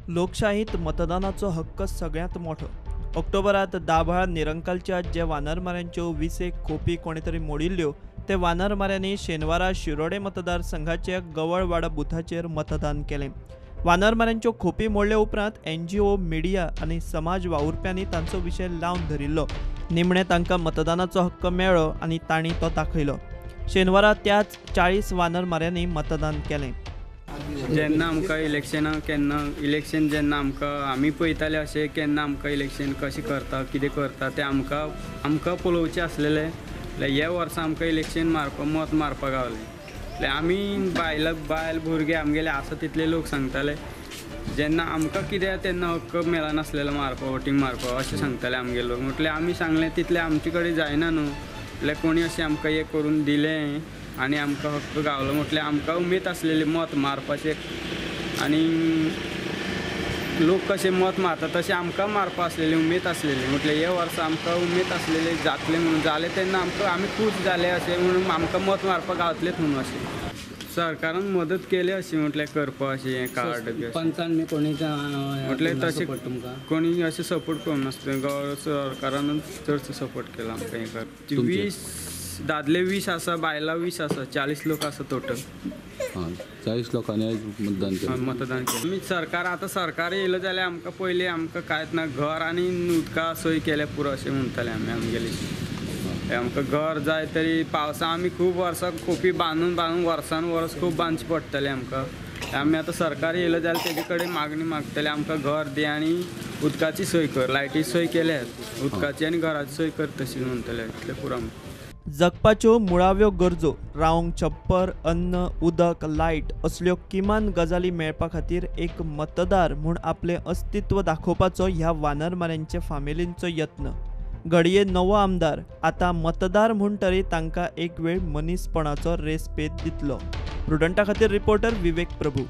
लोकशाहीत मतदानाचो हक्क सगळ्यात मोठो. ऑक्टोबरात दाभाळ निरंकालच्या जे वानरमाऱ्यांच्यो 20 खोपी कोणी तरी मोडिल्ल्यो ते वानरमाऱ्यांनी शेनवारा शिरोडे मतदारसंघाच्या गवळवाडा बुथाचेर मतदान केलें. वानरमाऱ्यांच्यो खोपी मोडले उपरांत NGO, मिडिया आनी समाज वावुरप्यांनी तांचो विशय लावन धरिल्लो. निमणे तांकां मतदानाचो हक्क मेळ्ळो आनी तांणी तो दाखयलो. शेनवारा त्याच 40 वानरमाऱ्यांनी मतदान केलें. जेन्ना आमकां इलेक्शन जेन्ना आमी पळयताले अशें केन्ना आमकां इलेक्शन कशें करता कितें करता तें आमकां पळोवचें आसलेलें. हे वर्सा आमकां इलेक्शन मत मारपाक गावलें. आमी बायल भुरगे आमगेले आसा तितले लोक सांगताले जेन्ना आमकां कितें तेन्ना हक्क मेळनासलेलो मारपाक वोटींग मारपाक अशें सांगताले आमगे लोक. म्हटल्यार आमी सांगलें तितलें आमचे कडेन जायना न्हू. म्हटल्यार कोणी अशें आमकां हें करून दिलें आनी आमकां हक्क गावलो. म्हटल्यार आमकां उमेद आसलेली मत मारपाचें आनी लोक कशें मत मारता तशें आमकां मारपा आसलेली उमेद आसलेली. म्हटल्यार हे वर्सा आमकां उमेद आसलेली जातलें म्हणून. जालें तेन्ना आमी खूश जाले अशें म्हणून आमकां मत मारपाक गावतलेंच म्हणून अशें सरकारान मदत केली अशी म्हटल्यार करपा अशें कार्ड पंचान कोणी म्हटल्यार तशें कोणी अशें सपोर्ट करूनासलें. सरकारान चडसो सपोर्ट केला आमकां हें कर. 20 दादले 20 आसा, बायलां 20 आसा, 40 लोक आसा टोटल. 40 लोकांनी मतदान केलें. सरकार येयलो जाल्यार आमकां पयलीं आमकां कांयच ना, घर आनी उदका सोय केल्या पुरो अशें म्हणटाले आमगेली. आमकां घर जाय तरी पावसा आमी खूब वर्सां खोपी बांदून वर्सान वर्स खूब बांदचें पडटलें आमकां. आमी आतां सरकार येयलो जाल्यार तेजे कडेन मागणी मागतले आमकां घर दी आनी उदकाची सोय कर. लायटीची सोय केल्यार उदकाची आनी घराची सोय कर तशी म्हणटले. इतलें पुरो जगपाच्यो मुळाव्यो गरजो रावंक छप्पर, अन्न, उदक, लायट असल्यो किमान गजाली मेळपा खातीर एक मतदार म्हूण आपलें अस्तित्व दाखोवपाचो ह्या वानरमाऱ्यांच्या फामिलींचो यत्न. घडये नवो आमदार आतां मतदार म्हूण तरी तांकां एक वेळ मनीसपणाचो रेस्पेत दितलो. प्रुडंटा खातीर रिपोर्टर विवेक प्रभू.